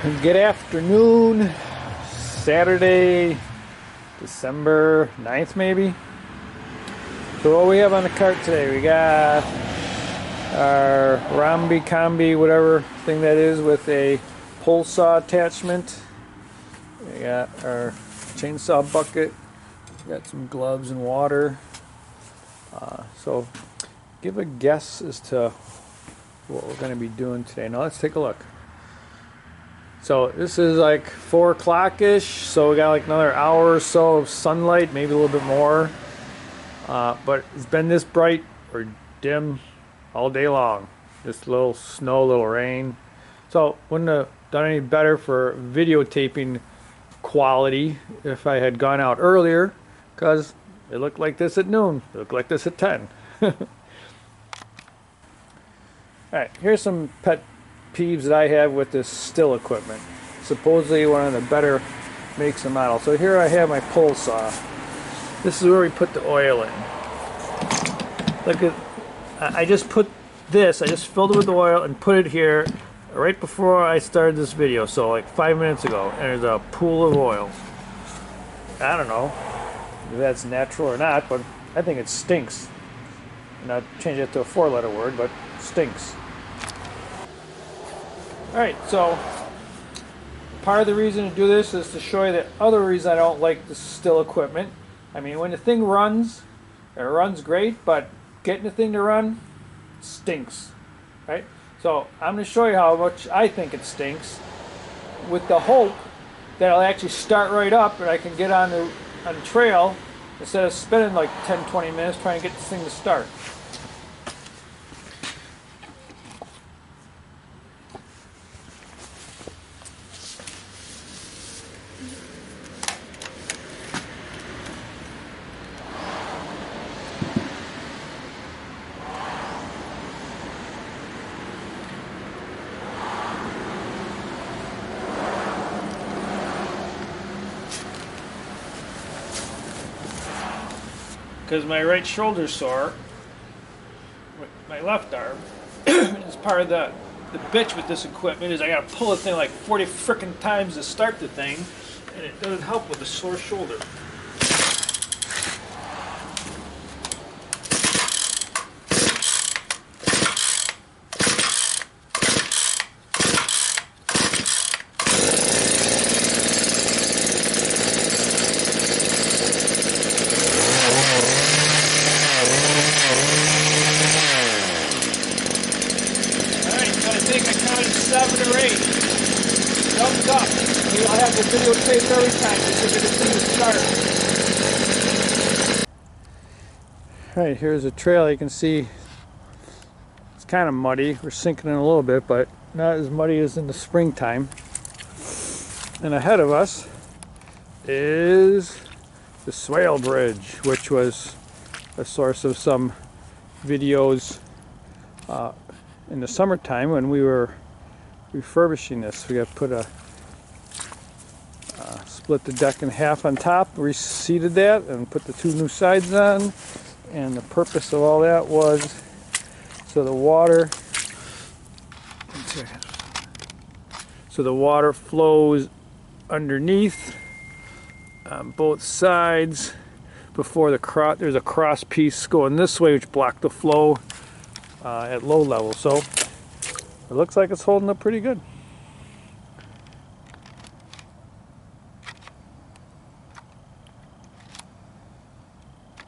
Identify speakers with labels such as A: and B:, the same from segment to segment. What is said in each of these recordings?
A: Good afternoon, Saturday, December 9th maybe. So what we have on the cart today, we got our Rombi Combi, whatever thing that is, with a pole saw attachment. We got our chainsaw bucket, we got some gloves and water. So give a guess as to what we're going to be doing today. Now let's take a look. So this is like 4 o'clock-ish, so we got like another hour or so of sunlight, maybe a little bit more. But it's been this bright or dim all day long. Just a little snow, a little rain. So wouldn't have done any better for videotaping quality if I had gone out earlier, because it looked like this at noon. It looked like this at 10. Alright, here's some pet peeves that I have with this still equipment. Supposedly one of the better makes and models. So here I have my pole saw. This is where we put the oil in. Look at, I just put this, I just filled it with oil and put it here right before I started this video, so like 5 minutes ago, and there's a pool of oil. I don't know if that's natural or not, but I think it stinks. And I'll change it to a 4-letter word, but stinks. Alright, so part of the reason to do this is to show you the other reason I don't like the still equipment. I mean, when the thing runs, it runs great, but getting the thing to run stinks. Right? So I'm going to show you how much I think it stinks, with the hope that it'll actually start right up and I can get on the trail instead of spending like 10-20 minutes trying to get this thing to start. Because my right shoulder's sore with my left arm. As part of the bitch with this equipment is I gotta pull the thing like 40 frickin' times to start the thing, and it doesn't help with a sore shoulder. I think I counted 7 or 8. Thumbs up. Maybe I'll have the video taped every time just to get this thing to start. Alright, here's a trail. You can see it's kind of muddy. We're sinking in a little bit, but not as muddy as in the springtime. And ahead of us is the Swale Bridge, which was a source of some videos in the summertime when we were refurbishing this. We got to put split the deck in half on top, reseated that, and put the 2 new sides on. And the purpose of all that was so the water flows underneath on both sides before there's a cross piece going this way which blocked the flow at low level. So it looks like it's holding up pretty good.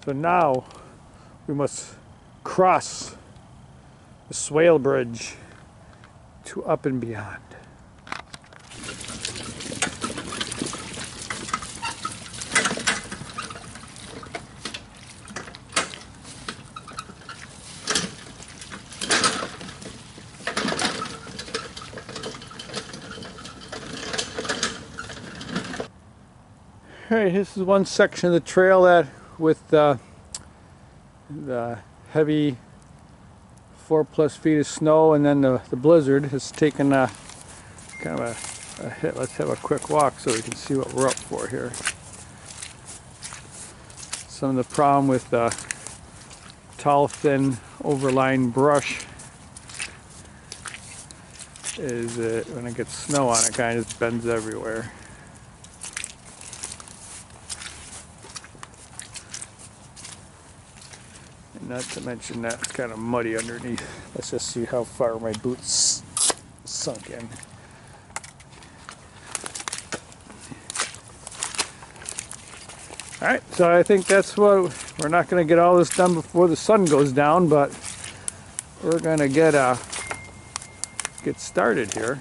A: So now we must cross the Swale Bridge to up and beyond. Alright, this is one section of the trail that with the heavy 4+ feet of snow and then the blizzard has taken kind of a hit. Let's have a quick walk so we can see what we're up for here. Some of the problem with tall, thin, overlying brush is that when it gets snow on it, kind of just bends everywhere. And not to mention that it's kind of muddy underneath. Let's just see how far my boots sunk in. Alright, so I think that's what, we're not going to get all this done before the sun goes down, but we're going to get started here.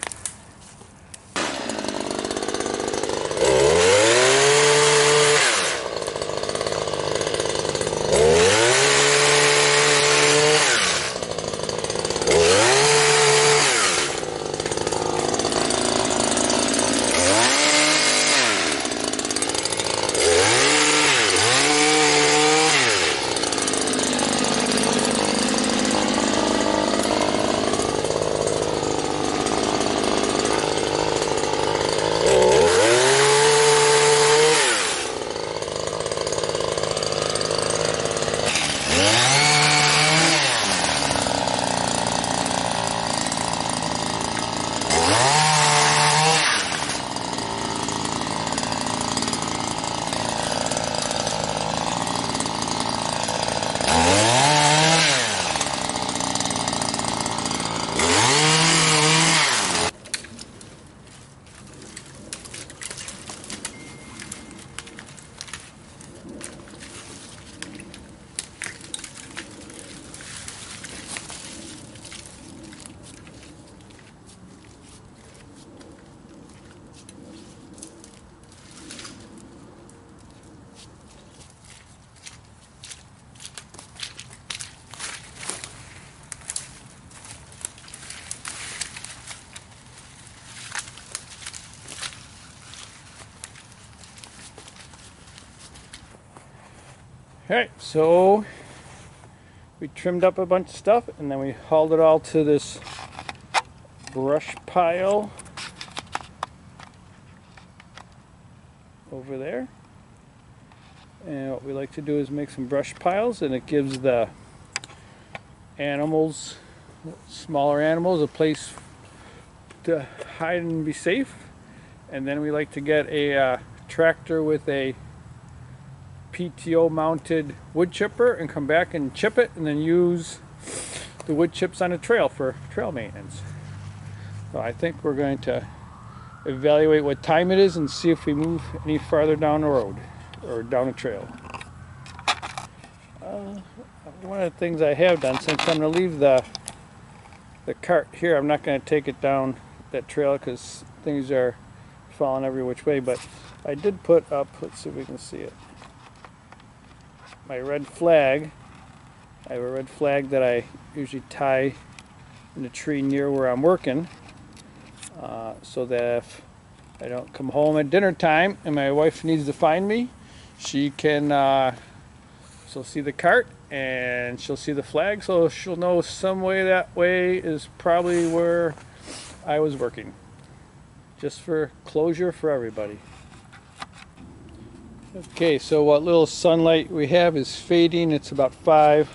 A: Alright, so we trimmed up a bunch of stuff and then we hauled it all to this brush pile over there. And what we like to do is make some brush piles, and it gives the animals, smaller animals, a place to hide and be safe. And then we like to get a tractor with a PTO mounted wood chipper and come back and chip it and then use the wood chips on a trail for trail maintenance. So I think we're going to evaluate what time it is and see if we move any farther down the road or down a trail. One of the things I have done, since I'm going to leave the cart here, I'm not going to take it down that trail because things are falling every which way, but I did put up, let's see if we can see it, my red flag. I have a red flag that I usually tie in the tree near where I'm working, so that if I don't come home at dinner time and my wife needs to find me, she can, she'll see the cart and she'll see the flag, so she'll know some way that way is probably where I was working. Just for closure for everybody. Okay, so what little sunlight we have is fading. It's about 5,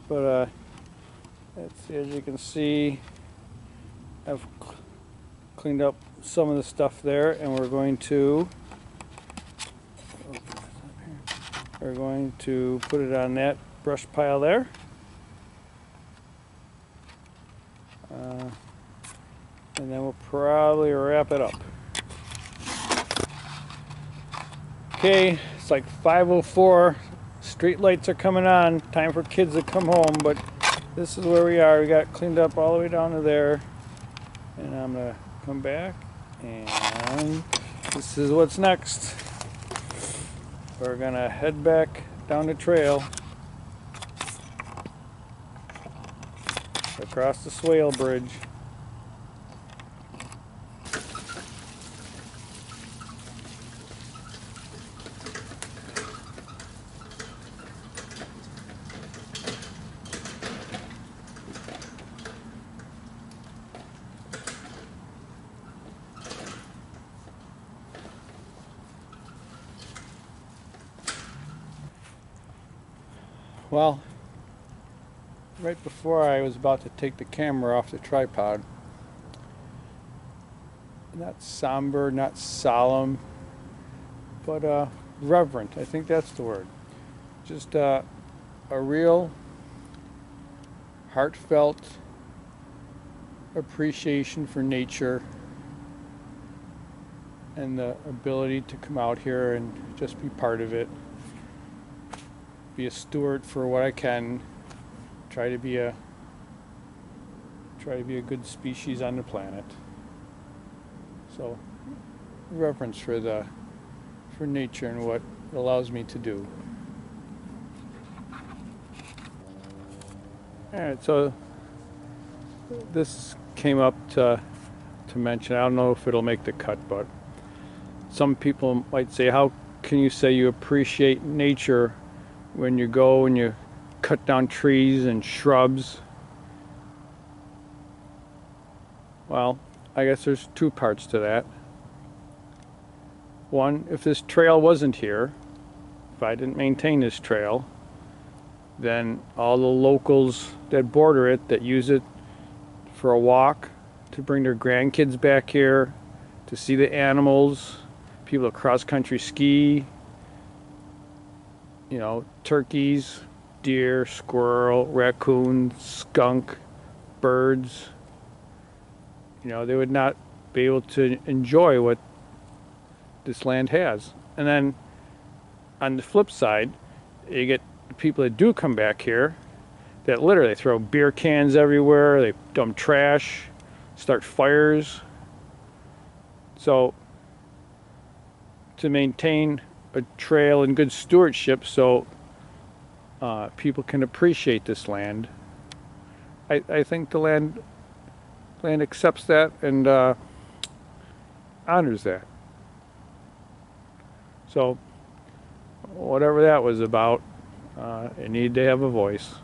A: but as you can see, I've cleaned up some of the stuff there, and we're going to put it on that brush pile there. And then we'll probably wrap it up. Okay, it's like 5:04. Street lights are coming on. Time for kids to come home, but this is where we are. We got cleaned up all the way down to there. And I'm gonna come back, and this is what's next. We're gonna head back down the trail across the swale bridge. Well, right before I was about to take the camera off the tripod, not somber, not solemn, but reverent. I think that's the word. Just a real heartfelt appreciation for nature and the ability to come out here and just be part of it. Be a steward for what I can. Try to be a good species on the planet. So reverence for nature and what it allows me to do. Alright, so this came up to mention. I don't know if it'll make the cut, but some people might say, how can you say you appreciate nature when you go and you cut down trees and shrubs? Well, I guess there's two parts to that. One, if this trail wasn't here, if I didn't maintain this trail, then all the locals that border it, that use it for a walk, to bring their grandkids back here, to see the animals, people that cross-country ski, you know, turkeys, deer, squirrel, raccoon, skunk, birds, you know, they would not be able to enjoy what this land has. And then on the flip side, you get people that do come back here that literally throw beer cans everywhere, they dump trash, start fires. So to maintain a trail in good stewardship so people can appreciate this land, I think the land accepts that and honors that. So whatever that was about, it needed to have a voice.